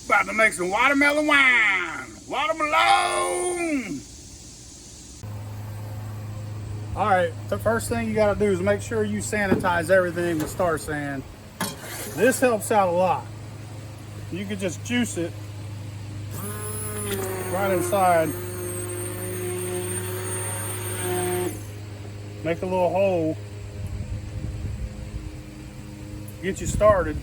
About to make some watermelon wine. Watermelon! All right, the first thing you gotta do is make sure you sanitize everything with Star San. This helps out a lot. You can just juice it right inside. Make a little hole. Get you started.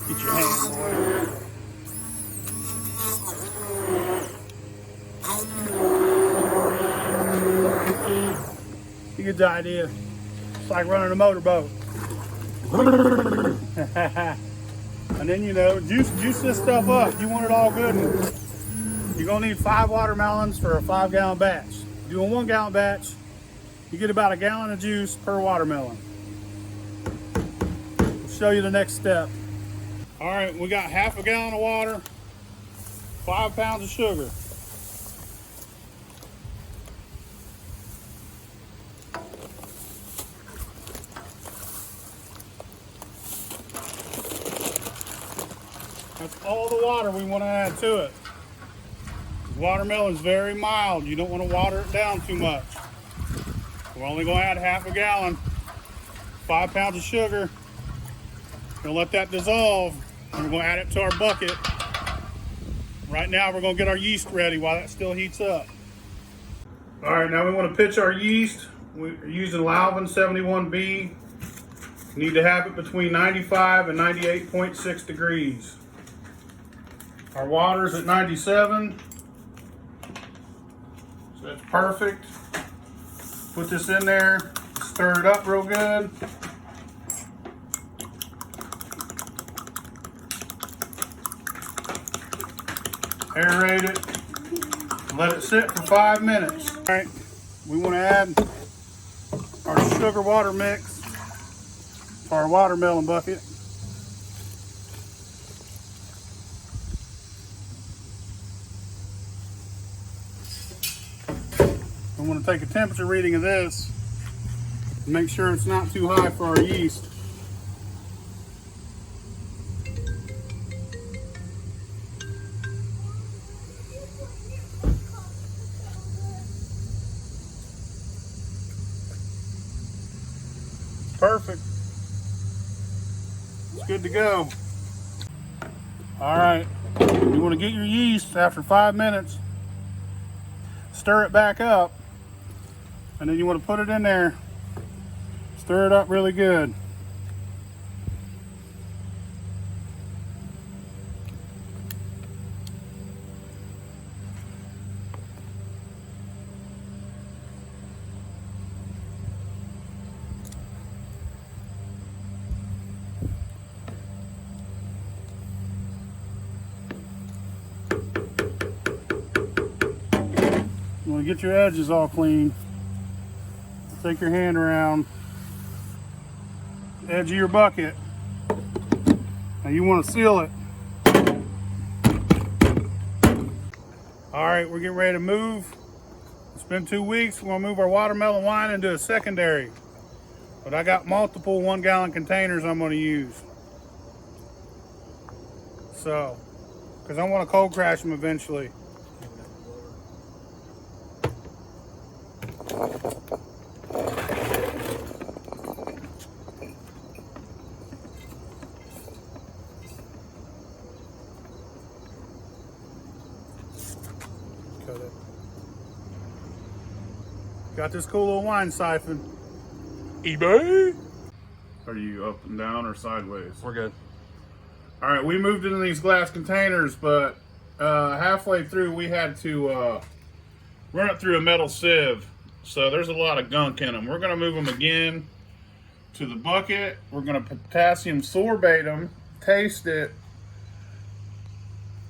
Get your hands away. You get the idea. It's like running a motorboat. And then, you know, juice this stuff up. You want it all good. You're gonna need 5 watermelons for a 5-gallon batch. Doing 1-gallon batch, you get about a gallon of juice per watermelon. I'll show you the next step. All right, we got half a gallon of water, 5 pounds of sugar. That's all the water we want to add to it. Watermelon is very mild. You don't want to water it down too much. We're only going to add half a gallon, 5 pounds of sugar. We're going to let that dissolve, and we're going to add it to our bucket. Right now, we're going to get our yeast ready while that still heats up. All right, now we want to pitch our yeast. We're using Lalvin 71B. You need to have it between 95 and 98.6 degrees. Our water's at 97, so that's perfect. Put this in there, stir it up real good. Aerate it, let it sit for 5 minutes. All right, we want to add our sugar water mix to our watermelon bucket. We want to take a temperature reading of this and make sure it's not too high for our yeast. Perfect. It's good to go. All right, you want to get your yeast after 5 minutes, stir it back up, and then you want to put it in there, stir it up really good. You want to get your edges all clean. Take your hand around the edge of your bucket. Now you want to seal it. All right, we're getting ready to move. It's been 2 weeks. We're gonna move our watermelon wine into a secondary. But I got multiple 1-gallon containers I'm gonna use. So, because I want to cold crash them eventually. Cut it. Got this cool little wine siphon. eBay? Are you up and down or sideways? We're good. All right, we moved into these glass containers, but halfway through we had to run it through a metal sieve. So there's a lot of gunk in them. We're gonna move them again to the bucket. We're gonna potassium sorbate them, taste it,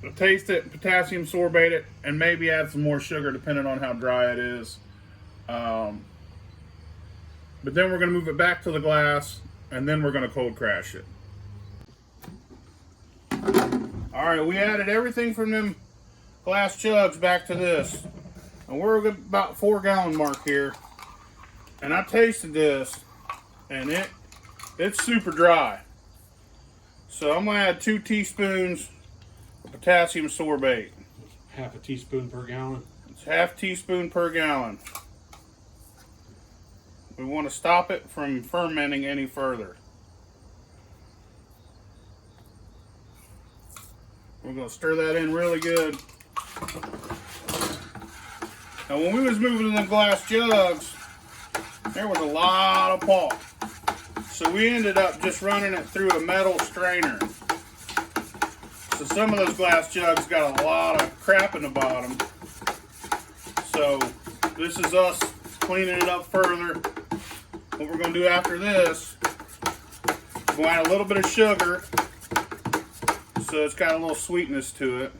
potassium sorbate it, and maybe add some more sugar depending on how dry it is. But then we're going to move it back to the glass, and then we're going to cold crash it. All right, we added everything from them glass jugs back to this. And we're about 4 gallon mark here. And I tasted this, and it's super dry. So I'm going to add 2 teaspoons of potassium sorbate. Half a teaspoon per gallon? It's half teaspoon per gallon. We want to stop it from fermenting any further. We're going to stir that in really good. Now when we was moving the glass jugs, there was a lot of pulp. So we ended up just running it through a metal strainer. So some of those glass jugs got a lot of crap in the bottom. So this is us cleaning it up further. What we're going to do after this, we're going to add a little bit of sugar so it's got a little sweetness to it.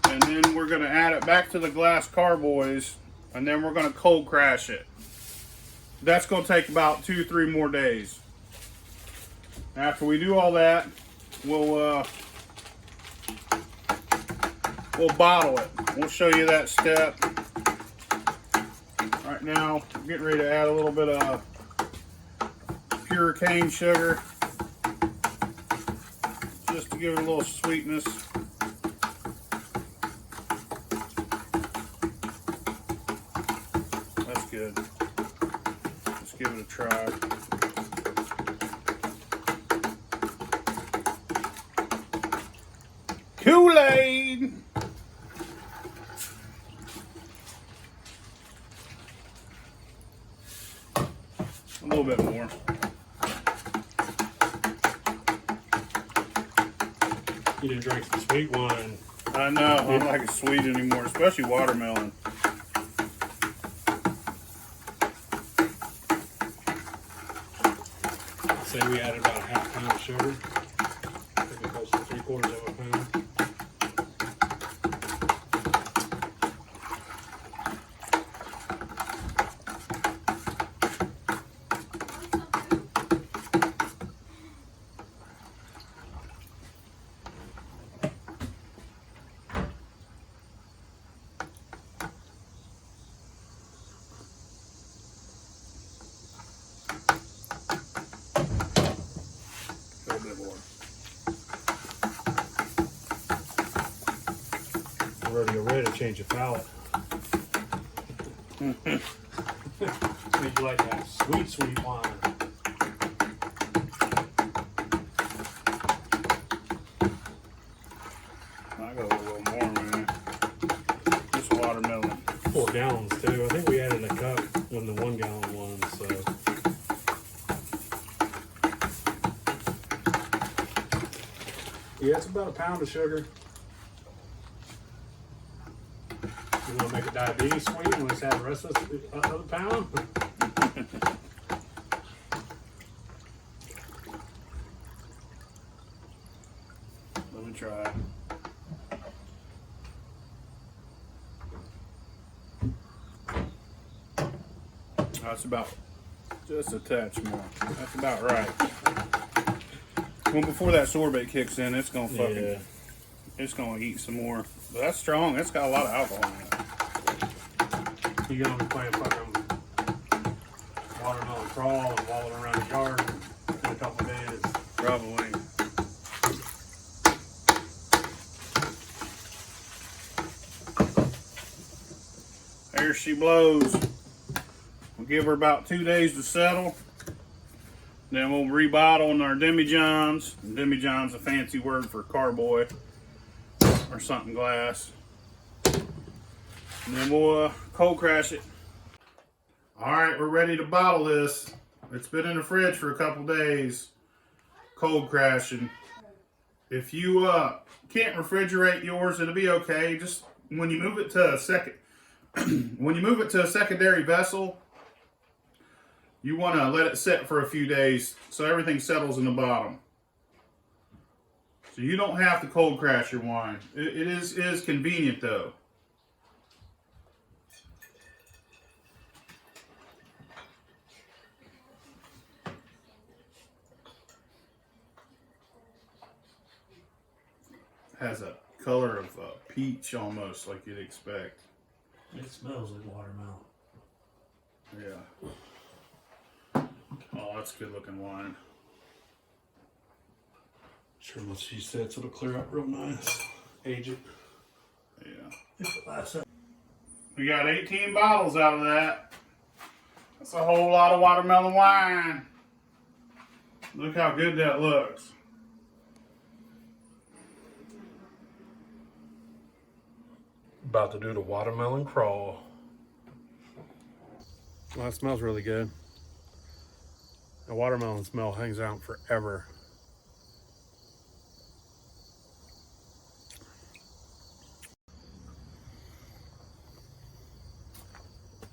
And then we're going to add it back to the glass carboys, and then we're going to cold crash it. That's going to take about 2-3 more days. After we do all that, we'll bottle it. We'll show you that step. Right now, I'm getting ready to add a little bit of pure cane sugar, just to give it a little sweetness. That's good. Let's give it a try. Kool-Aid! A little bit more. You didn't drink some sweet wine. I know, I don't like it sweet anymore, especially watermelon. I'd say we added about a half pound of sugar. Maybe close to 3/4 of a pound. You're ready to change your palate. Made you like that sweet, sweet wine. I go a little more, man. Just watermelon. 4 gallons too. I think we added a cup in the 1 gallon one, so. Yeah, it's about a pound of sugar. You want to make a diabetes sweet and let's have the rest of the other pound? Let me try. That's about just a touch more. That's about right. Well, before that sorbate kicks in, it's gonna fucking, it's gonna eat some more. But that's strong. It's got a lot of alcohol in it. You're gonna be playing fucking watermelon crawl and walling around the yard in a couple of days. Probably. There she blows. We'll give her about 2 days to settle. Then we'll rebottle in our demijohns. Demijohn's a fancy word for carboy or something glass. And then we'll cold crash it. All right, we're ready to bottle this. It's been in the fridge for a couple days. Cold crashing. If you can't refrigerate yours, it'll be okay. Just when you move it to a secondary vessel, you want to let it sit for a few days so everything settles in the bottom. So you don't have to cold crash your wine. It is convenient though. Has a color of peach almost, like you'd expect. It smells like watermelon. Yeah. Oh, that's good looking wine. Sure, once she sits, it'll clear up real nice. Age it. Yeah. We got 18 bottles out of that. That's a whole lot of watermelon wine. Look how good that looks. About to do the watermelon crawl. Well, that smells really good. The watermelon smell hangs out forever.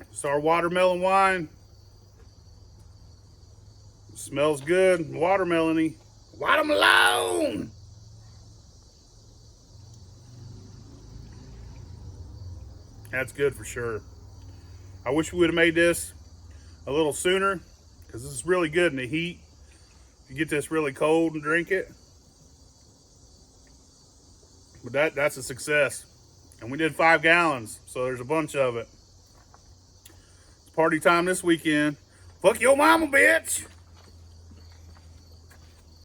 It's our watermelon wine. Smells good, watermelony. Watermelon! That's good for sure. I wish we would have made this a little sooner, because this is really good in the heat. You get this really cold and drink it. But that's a success. And we did 5 gallons, so there's a bunch of it. It's party time this weekend. Fuck your mama, bitch!